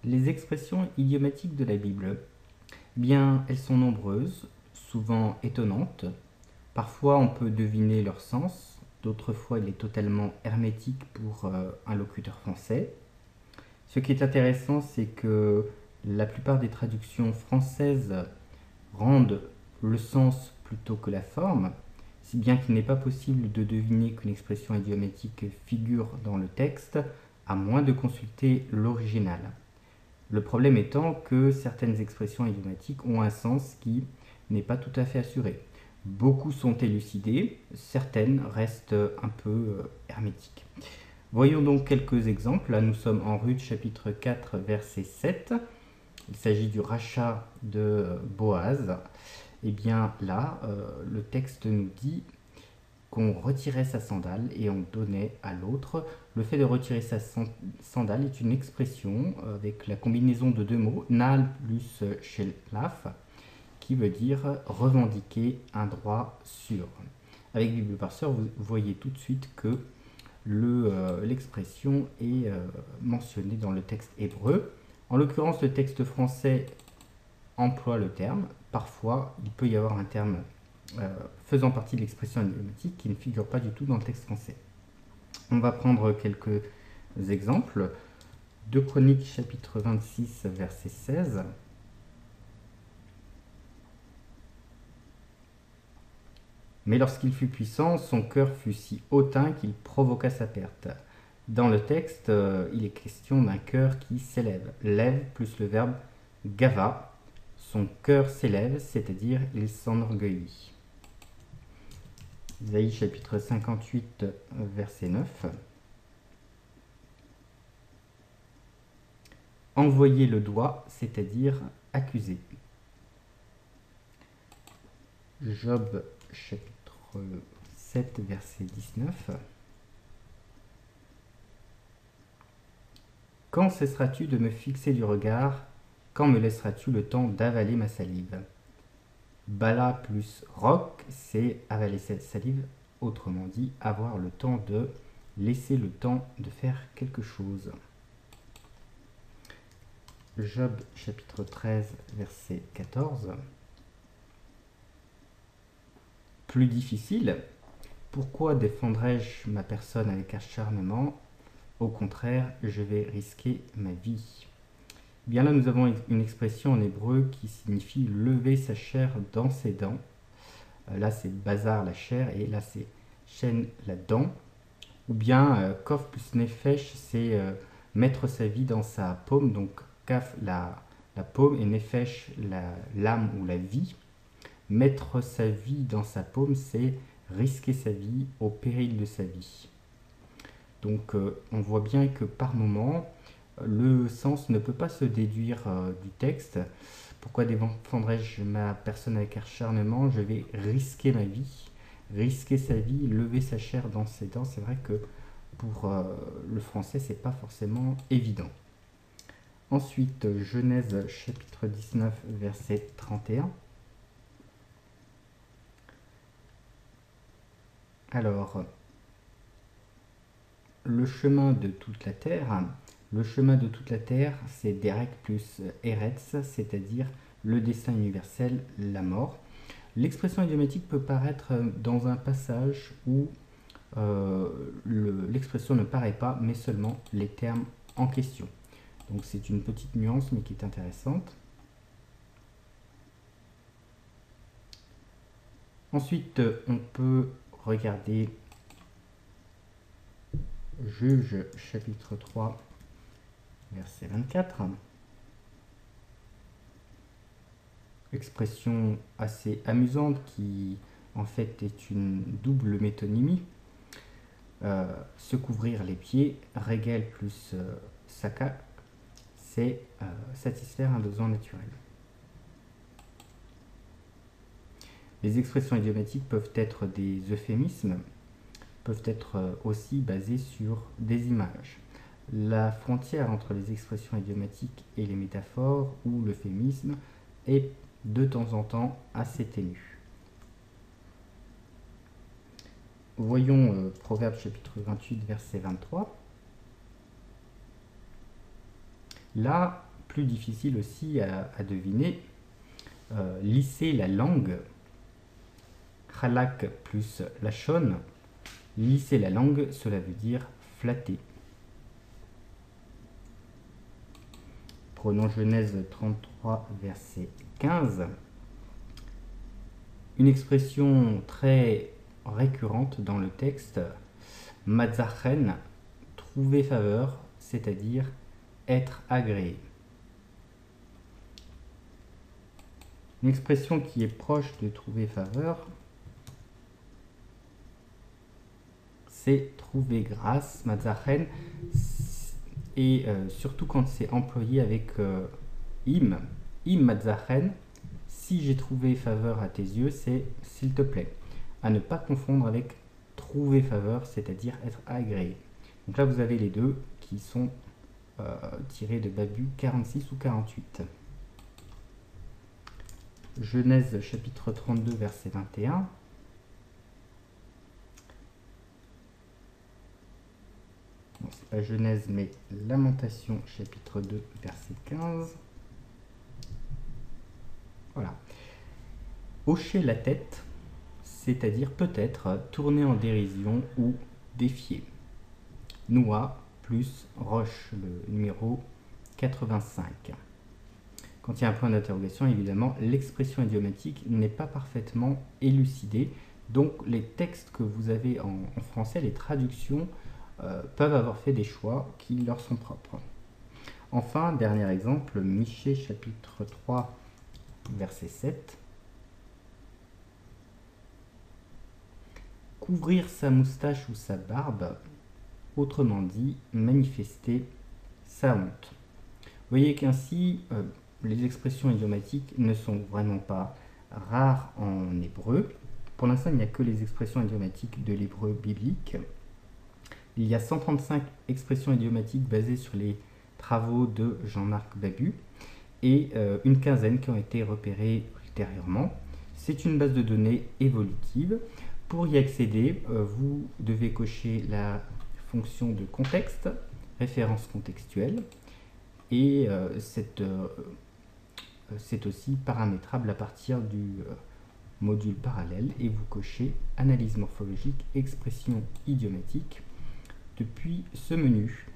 Les expressions idiomatiques de la Bible, bien, elles sont nombreuses, souvent étonnantes. Parfois, on peut deviner leur sens, d'autres fois, il est totalement hermétique pour un locuteur français. Ce qui est intéressant, c'est que la plupart des traductions françaises rendent le sens plutôt que la forme, si bien qu'il n'est pas possible de deviner qu'une expression idiomatique figure dans le texte, à moins de consulter l'original. Le problème étant que certaines expressions idiomatiques ont un sens qui n'est pas tout à fait assuré. Beaucoup sont élucidées, certaines restent un peu hermétiques. Voyons donc quelques exemples. Là, nous sommes en Ruth chapitre 4, verset 7. Il s'agit du rachat de Boaz. Et bien là, le texte nous dit qu'on retirait sa sandale et on donnait à l'autre. Le fait de retirer sa sandale est une expression avec la combinaison de deux mots, nal plus shelaf, qui veut dire revendiquer un droit sûr. Avec Bible Parseur, vous voyez tout de suite que l'expression est mentionnée dans le texte hébreu. En l'occurrence, le texte français emploie le terme. Parfois, il peut y avoir un terme faisant partie de l'expression idiomatique qui ne figure pas du tout dans le texte français. On va prendre quelques exemples. 2 Chroniques chapitre 26 verset 16. Mais lorsqu'il fut puissant, son cœur fut si hautain qu'il provoqua sa perte. Dans le texte, il est question d'un cœur qui s'élève. Lève plus le verbe gava. Son cœur s'élève, c'est-à-dire il s'enorgueillit. Isaïe chapitre 58, verset 9. Envoyer le doigt, c'est-à-dire accuser. Job chapitre 7, verset 19. Quand cesseras-tu de me fixer du regard? Quand me laisseras-tu le temps d'avaler ma salive? Bala plus roc, c'est avaler cette salive, autrement dit, avoir le temps de laisser le temps de faire quelque chose. Job chapitre 13, verset 14. Plus difficile, pourquoi défendrais-je ma personne avec acharnement? Au contraire, je vais risquer ma vie. Bien là, nous avons une expression en hébreu qui signifie lever sa chair dans ses dents. Là, c'est bazar la chair et là, c'est chaîne la dent. Ou bien kof plus nefesh, c'est mettre sa vie dans sa paume. Donc kaf la paume et nefesh l'âme ou la vie. Mettre sa vie dans sa paume, c'est risquer sa vie au péril de sa vie. Donc on voit bien que par moment, le sens ne peut pas se déduire du texte. Pourquoi défendrais-je ma personne avec acharnement? Je vais risquer ma vie, risquer sa vie, lever sa chair dans ses dents. C'est vrai que pour le français, c'est pas forcément évident. Ensuite, Genèse chapitre 19, verset 31. Alors, le chemin de toute la terre. Le chemin de toute la terre, c'est Derek plus Eretz, c'est-à-dire le destin universel, la mort. L'expression idiomatique peut paraître dans un passage où l'expression ne paraît pas, mais seulement les termes en question. Donc c'est une petite nuance, mais qui est intéressante. Ensuite, on peut regarder Juge chapitre 3, verset 24. Expression assez amusante qui en fait est une double métonymie. Se couvrir les pieds, régel plus saka, c'est satisfaire un besoin naturel. Les expressions idiomatiques peuvent être des euphémismes, peuvent être aussi basées sur des images. La frontière entre les expressions idiomatiques et les métaphores ou l'euphémisme est de temps en temps assez ténue. Voyons Proverbe chapitre 28, verset 23. Là, plus difficile aussi à deviner. Lisser la langue, khalak plus lachon. Lisser la langue, cela veut dire flatter. Prenons Genèse 33, verset 15. Une expression très récurrente dans le texte, matzachen, trouver faveur, c'est-à-dire être agréé. Une expression qui est proche de trouver faveur, c'est trouver grâce, matzachen, et surtout quand c'est employé avec im matzachen, si j'ai trouvé faveur à tes yeux, c'est s'il te plaît. À ne pas confondre avec trouver faveur, c'est-à-dire être agréé. Donc là, vous avez les deux qui sont tirés de Babu 46 ou 48. Genèse chapitre 32, verset 21. Bon, c'est pas Genèse, mais Lamentation chapitre 2, verset 15. Voilà. Hocher la tête, c'est-à-dire peut-être tourner en dérision ou défier. Noah plus Roche, le numéro 85. Quand il y a un point d'interrogation, évidemment, l'expression idiomatique n'est pas parfaitement élucidée. Donc les textes que vous avez en français, les traductions, peuvent avoir fait des choix qui leur sont propres. Enfin, dernier exemple, Michée chapitre 3, verset 7. Couvrir sa moustache ou sa barbe, autrement dit, manifester sa honte. Vous voyez qu'ainsi, les expressions idiomatiques ne sont vraiment pas rares en hébreu. Pour l'instant, il n'y a que les expressions idiomatiques de l'hébreu biblique. Il y a 135 expressions idiomatiques basées sur les travaux de Jean-Marc Babu et une quinzaine qui ont été repérées ultérieurement. C'est une base de données évolutive. Pour y accéder, vous devez cocher la fonction de contexte, référence contextuelle, et c'est aussi paramétrable à partir du module parallèle, et vous cochez analyse morphologique, expression idiomatique depuis ce menu.